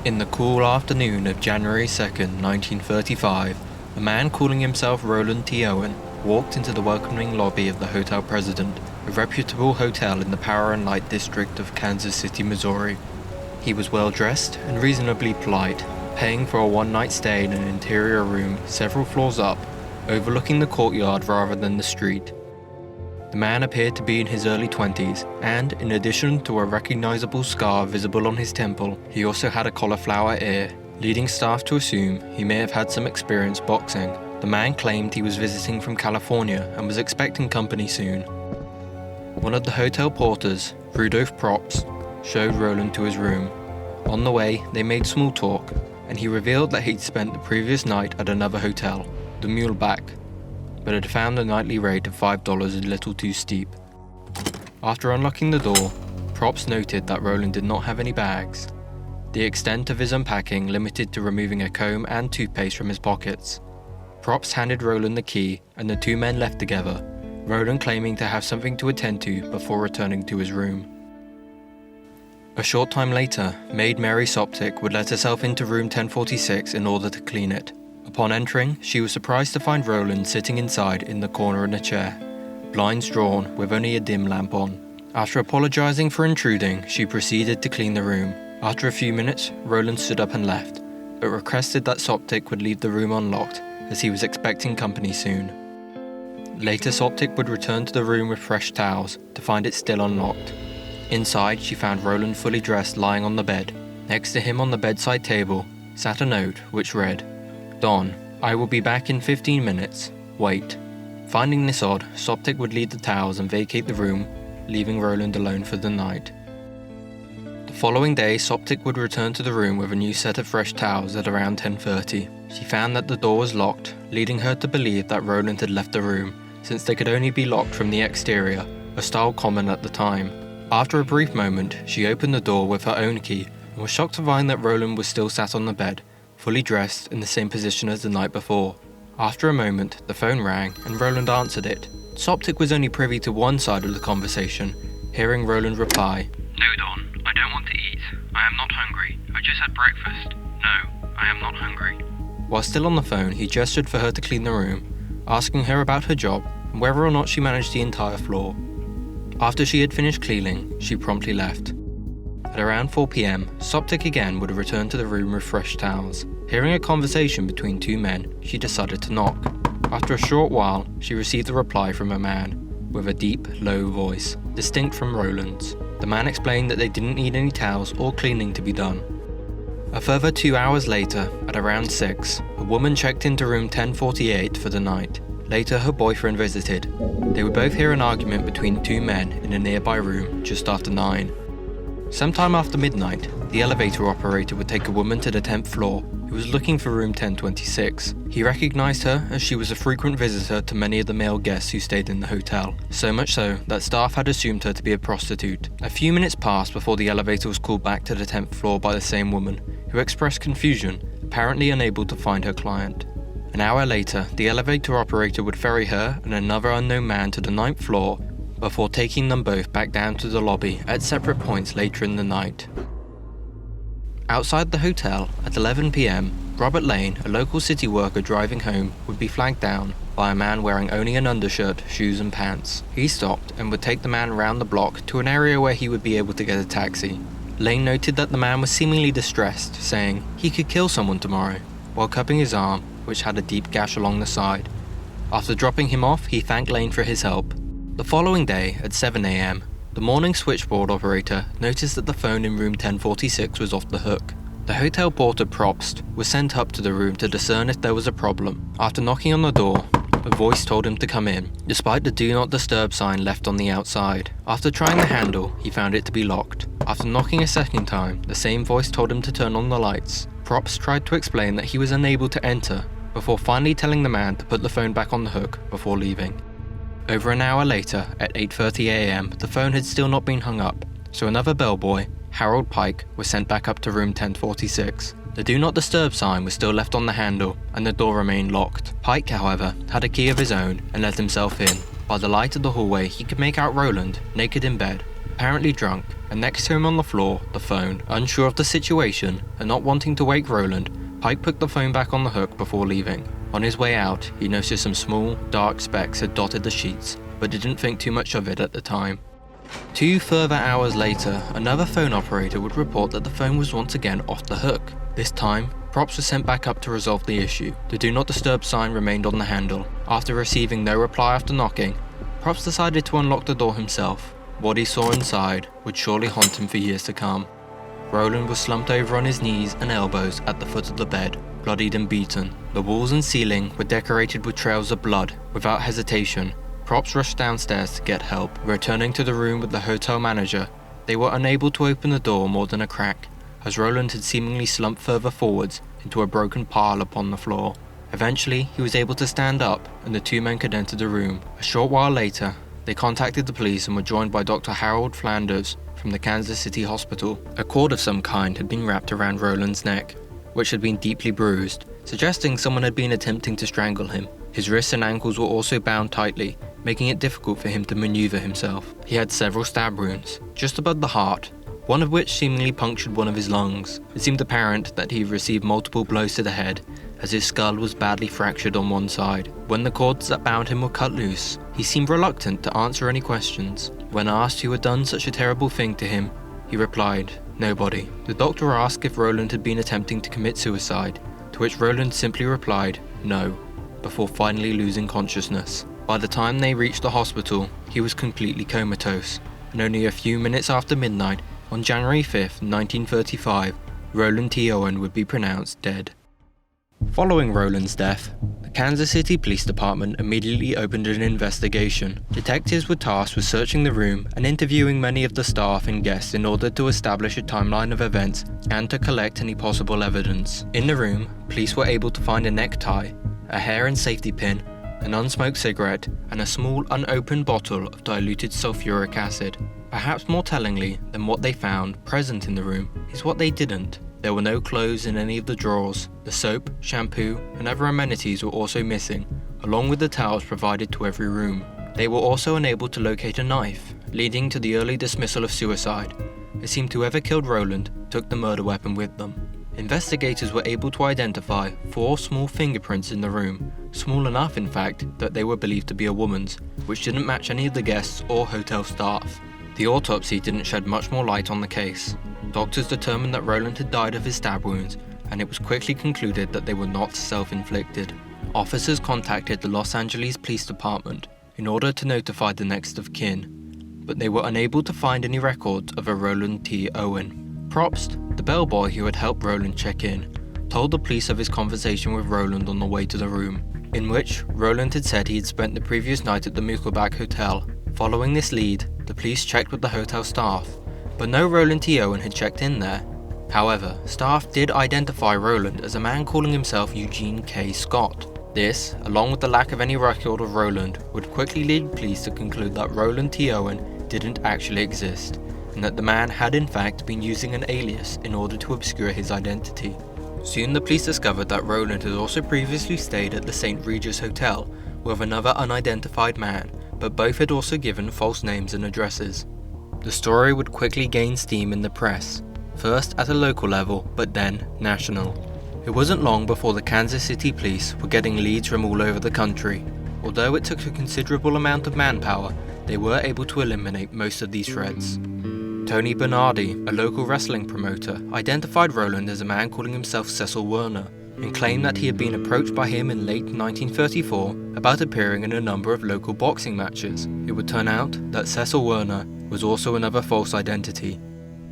In the cool afternoon of January 2nd, 1935, a man calling himself Roland T Owen walked into the welcoming lobby of the Hotel President, a reputable hotel in the Power and Light district of Kansas City, Missouri. He was well dressed and reasonably polite, paying for a one-night stay in an interior room several floors up, overlooking the courtyard rather than the street. The man appeared to be in his early 20s, and in addition to a recognizable scar visible on his temple, he also had a cauliflower ear, leading staff to assume he may have had some experience boxing. The man claimed he was visiting from California and was expecting company soon. One of the hotel porters, Rudolph Props, showed Roland to his room. On the way, they made small talk, and he revealed that he'd spent the previous night at another hotel, the Muleback, but had found the nightly rate of $5 a little too steep. After unlocking the door, Props noted that Roland did not have any bags. The extent of his unpacking limited to removing a comb and toothpaste from his pockets. Props handed Roland the key, and the two men left together, Roland claiming to have something to attend to before returning to his room. A short time later, maid Mary Soptic would let herself into room 1046 in order to clean it. Upon entering, she was surprised to find Roland sitting inside in the corner in a chair, blinds drawn with only a dim lamp on. After apologizing for intruding, she proceeded to clean the room. After a few minutes, Roland stood up and left, but requested that Soptic would leave the room unlocked, as he was expecting company soon. Later, Soptic would return to the room with fresh towels, to find it still unlocked. Inside, she found Roland fully dressed lying on the bed. Next to him on the bedside table sat a note which read, "Don, I will be back in 15 minutes. Wait." Finding this odd, Soptic would leave the towels and vacate the room, leaving Roland alone for the night. The following day, Soptic would return to the room with a new set of fresh towels at around 10:30. She found that the door was locked, leading her to believe that Roland had left the room, since they could only be locked from the exterior, a style common at the time. After a brief moment, she opened the door with her own key and was shocked to find that Roland was still sat on the bed, fully dressed in the same position as the night before. After a moment, the phone rang and Roland answered it. Soptic was only privy to one side of the conversation, hearing Roland reply, "No, Don, I don't want to eat. I am not hungry. I just had breakfast. No, I am not hungry." While still on the phone, he gestured for her to clean the room, asking her about her job and whether or not she managed the entire floor. After she had finished cleaning, she promptly left. At around 4 p.m, Soptic again would return to the room with fresh towels. Hearing a conversation between two men, she decided to knock. After a short while, she received a reply from a man, with a deep, low voice, distinct from Roland's. The man explained that they didn't need any towels or cleaning to be done. A further 2 hours later, at around 6, a woman checked into room 1048 for the night. Later, her boyfriend visited. They would both hear an argument between two men in a nearby room just after 9. Sometime after midnight, the elevator operator would take a woman to the 10th floor who was looking for room 1026. He recognized her as she was a frequent visitor to many of the male guests who stayed in the hotel, so much so that staff had assumed her to be a prostitute. A few minutes passed before the elevator was called back to the 10th floor by the same woman, who expressed confusion, apparently unable to find her client. An hour later, the elevator operator would ferry her and another unknown man to the 9th floor before taking them both back down to the lobby at separate points later in the night. Outside the hotel, at 11 p.m, Robert Lane, a local city worker driving home, would be flagged down by a man wearing only an undershirt, shoes and pants. He stopped and would take the man around the block to an area where he would be able to get a taxi. Lane noted that the man was seemingly distressed, saying he could kill someone tomorrow, while cupping his arm, which had a deep gash along the side. After dropping him off, he thanked Lane for his help. The following day, at 7 a.m, the morning switchboard operator noticed that the phone in room 1046 was off the hook. The hotel porter Probst was sent up to the room to discern if there was a problem. After knocking on the door, a voice told him to come in, despite the do not disturb sign left on the outside. After trying the handle, he found it to be locked. After knocking a second time, the same voice told him to turn on the lights. Probst tried to explain that he was unable to enter, before finally telling the man to put the phone back on the hook before leaving. Over an hour later, at 8:30 a.m, the phone had still not been hung up, so another bellboy, Harold Pike, was sent back up to room 1046. The do not disturb sign was still left on the handle, and the door remained locked. Pike, however, had a key of his own and let himself in. By the light of the hallway, he could make out Roland, naked in bed, apparently drunk, and next to him on the floor, the phone. Unsure of the situation and not wanting to wake Roland, Pike put the phone back on the hook before leaving. On his way out, he noticed some small, dark specks had dotted the sheets, but didn't think too much of it at the time. 2 further hours later, another phone operator would report that the phone was once again off the hook. This time, props were sent back up to resolve the issue. The do not disturb sign remained on the handle. After receiving no reply after knocking, props decided to unlock the door himself. What he saw inside would surely haunt him for years to come. Roland was slumped over on his knees and elbows at the foot of the bed, bloodied and beaten. The walls and ceiling were decorated with trails of blood. Without hesitation, props rushed downstairs to get help. Returning to the room with the hotel manager, they were unable to open the door more than a crack, as Roland had seemingly slumped further forwards into a broken pile upon the floor. Eventually, he was able to stand up, and the 2 men could enter the room. A short while later, they contacted the police and were joined by Dr. Harold Flanders from the Kansas City Hospital. A cord of some kind had been wrapped around Roland's neck, which had been deeply bruised, suggesting someone had been attempting to strangle him. His wrists and ankles were also bound tightly, making it difficult for him to maneuver himself. He had several stab wounds, just above the heart, one of which seemingly punctured one of his lungs. It seemed apparent that he received multiple blows to the head, as his skull was badly fractured on one side. When the cords that bound him were cut loose, he seemed reluctant to answer any questions. When asked who had done such a terrible thing to him, he replied, "Nobody." The doctor asked if Roland had been attempting to commit suicide, to which Roland simply replied, "No," before finally losing consciousness. By the time they reached the hospital, he was completely comatose, and only a few minutes after midnight, on January 5th, 1935, Roland T Owen would be pronounced dead. Following Roland's death, the Kansas City Police Department immediately opened an investigation. Detectives were tasked with searching the room and interviewing many of the staff and guests in order to establish a timeline of events and to collect any possible evidence. In the room, police were able to find a necktie, a hair and safety pin, an unsmoked cigarette, and a small unopened bottle of diluted sulfuric acid. Perhaps more tellingly than what they found present in the room is what they didn't. There were no clothes in any of the drawers. The soap, shampoo, and other amenities were also missing, along with the towels provided to every room. They were also unable to locate a knife, leading to the early dismissal of suicide. It seemed whoever killed Roland took the murder weapon with them. Investigators were able to identify 4 small fingerprints in the room, small enough in fact that they were believed to be a woman's, which didn't match any of the guests or hotel staff. The autopsy didn't shed much more light on the case. Doctors determined that Roland had died of his stab wounds, and it was quickly concluded that they were not self-inflicted. Officers contacted the Los Angeles Police Department in order to notify the next of kin, but they were unable to find any records of a Roland T Owen. Probst, the bellboy who had helped Roland check in, told the police of his conversation with Roland on the way to the room, in which Roland had said he had spent the previous night at the Mucklebach Hotel. Following this lead, the police checked with the hotel staff, but no Roland T Owen had checked in there. However, staff did identify Roland as a man calling himself Eugene K. Scott. This, along with the lack of any record of Roland, would quickly lead police to conclude that Roland T Owen didn't actually exist, and that the man had in fact been using an alias in order to obscure his identity. Soon the police discovered that Roland had also previously stayed at the St. Regis Hotel with another unidentified man, but both had also given false names and addresses. The story would quickly gain steam in the press, first at a local level, but then national. It wasn't long before the Kansas City police were getting leads from all over the country. Although it took a considerable amount of manpower, they were able to eliminate most of these threads. Tony Bernardi, a local wrestling promoter, identified Roland as a man calling himself CECIL WERNER, and claimed that he had been approached by him in late 1934 about appearing in a number of local boxing matches. It would turn out that CECIL WERNER was also another false identity.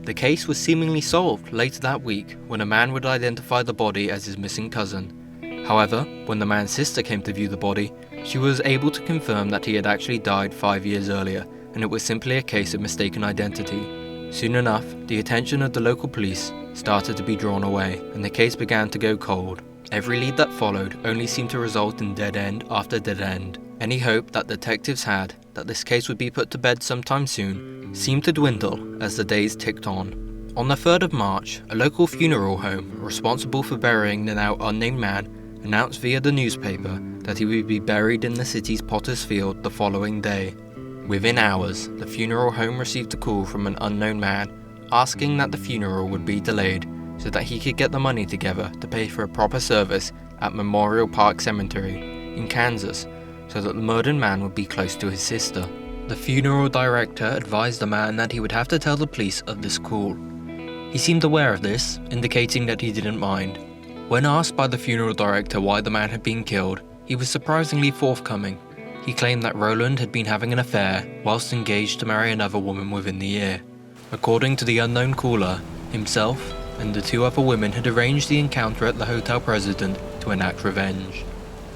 The case was seemingly solved later that week when a man would identify the body as his missing cousin. However, when the man's sister came to view the body, she was able to confirm that he had actually died 5 years earlier, and it was simply a case of mistaken identity. Soon enough, the attention of the local police started to be drawn away, and the case began to go cold. Every lead that followed only seemed to result in dead end after dead end. Any hope that detectives had that this case would be put to bed sometime soon seemed to dwindle as the days ticked on. On the 3rd of March, a local funeral home responsible for burying the now unnamed man announced via the newspaper that he would be buried in the city's Potter's Field the following day. Within hours, the funeral home received a call from an unknown man asking that the funeral would be delayed so that he could get the money together to pay for a proper service at Memorial Park Cemetery in Kansas so that the murdered man would be close to his sister. The funeral director advised the man that he would have to tell the police of this call. He seemed aware of this, indicating that he didn't mind. When asked by the funeral director why the man had been killed, he was surprisingly forthcoming. He claimed that Roland had been having an affair whilst engaged to marry another woman within the year. According to the unknown caller, himself and the two other women had arranged the encounter at the hotel President to enact revenge.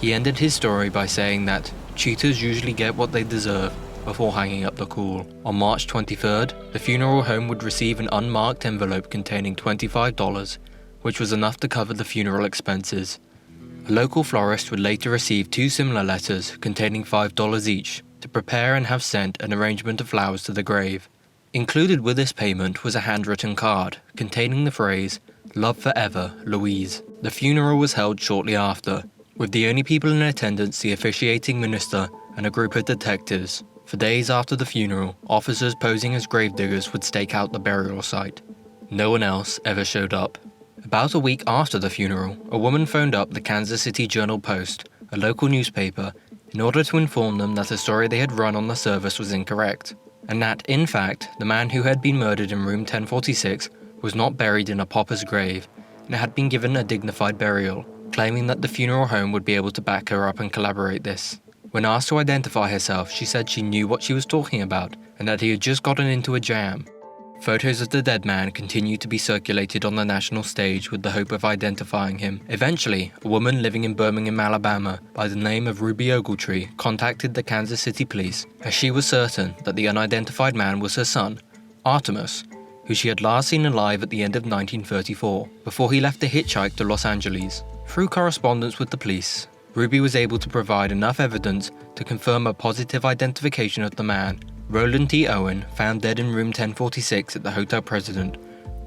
He ended his story by saying that cheaters usually get what they deserve before hanging up the call. On March 23rd, the funeral home would receive an unmarked envelope containing $25, which was enough to cover the funeral expenses. A local florist would later receive two similar letters containing $5 each to prepare and have sent an arrangement of flowers to the grave. Included with this payment was a handwritten card containing the phrase, "Love forever, Louise." The funeral was held shortly after, with the only people in attendance the officiating minister and a group of detectives. For days after the funeral, officers posing as gravediggers would stake out the burial site. No one else ever showed up. About a week after the funeral, a woman phoned up the Kansas City Journal-Post, a local newspaper, in order to inform them that a story they had run on the service was incorrect, and that, in fact, the man who had been murdered in room 1046 was not buried in a pauper's grave, and had been given a dignified burial, claiming that the funeral home would be able to back her up and collaborate this. When asked to identify herself, she said she knew what she was talking about, and that he had just gotten into a jam. Photos of the dead man continued to be circulated on the national stage with the hope of identifying him. Eventually, a woman living in Birmingham, Alabama, by the name of Ruby Ogletree, contacted the Kansas City police, as she was certain that the unidentified man was her son, Artemus, who she had last seen alive at the end of 1934, before he left to hitchhike to Los Angeles. Through correspondence with the police, Ruby was able to provide enough evidence to confirm a positive identification of the man. Roland T Owen, found dead in room 1046 at the Hotel President,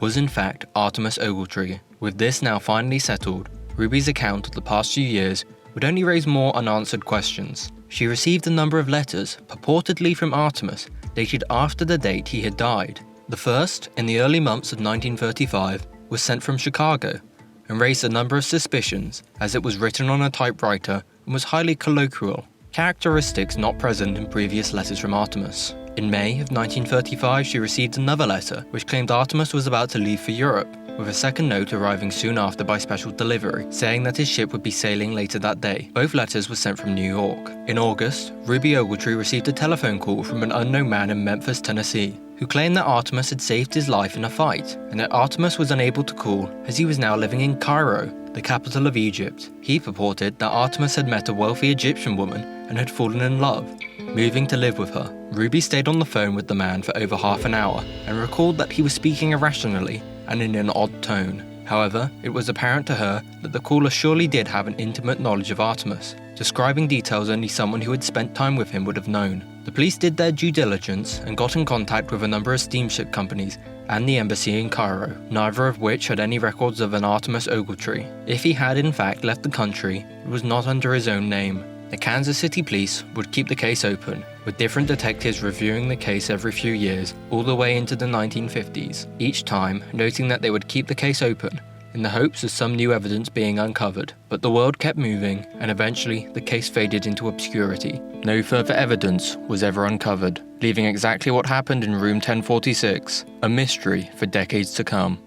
was in fact Artemus Ogletree. With this now finally settled, Ruby's account of the past few years would only raise more unanswered questions. She received a number of letters, purportedly from Artemus, dated after the date he had died. The first, in the early months of 1935, was sent from Chicago, and raised a number of suspicions, as it was written on a typewriter and was highly colloquial, characteristics not present in previous letters from Artemus. In May of 1935, she received another letter, which claimed Artemus was about to leave for Europe, with a second note arriving soon after by special delivery, saying that his ship would be sailing later that day. Both letters were sent from New York. In August, Ruby Ogletree received a telephone call from an unknown man in Memphis, Tennessee, who claimed that Artemus had saved his life in a fight, and that Artemus was unable to call as he was now living in CAIRO, the capital of Egypt. He purported that Artemus had met a wealthy Egyptian woman and had fallen in love, moving to live with her. Ruby stayed on the phone with the man for over half an hour and recalled that he was speaking irrationally and in an odd tone. However, it was apparent to her that the caller surely did have an intimate knowledge of Artemus, describing details only someone who had spent time with him would have known. The police did their due diligence and got in contact with a number of steamship companies and the embassy in Cairo, neither of which had any records of an Artemus Ogletree. If he had in fact left the country, it was not under his own name. The Kansas City police would keep the case open, with different detectives reviewing the case every few years, all the way into the 1950s, each time noting that they would keep the case open, in the hopes of some new evidence being uncovered. But the world kept moving, and eventually the case faded into obscurity. No further evidence was ever uncovered, leaving exactly what happened in room 1046 a mystery for decades to come.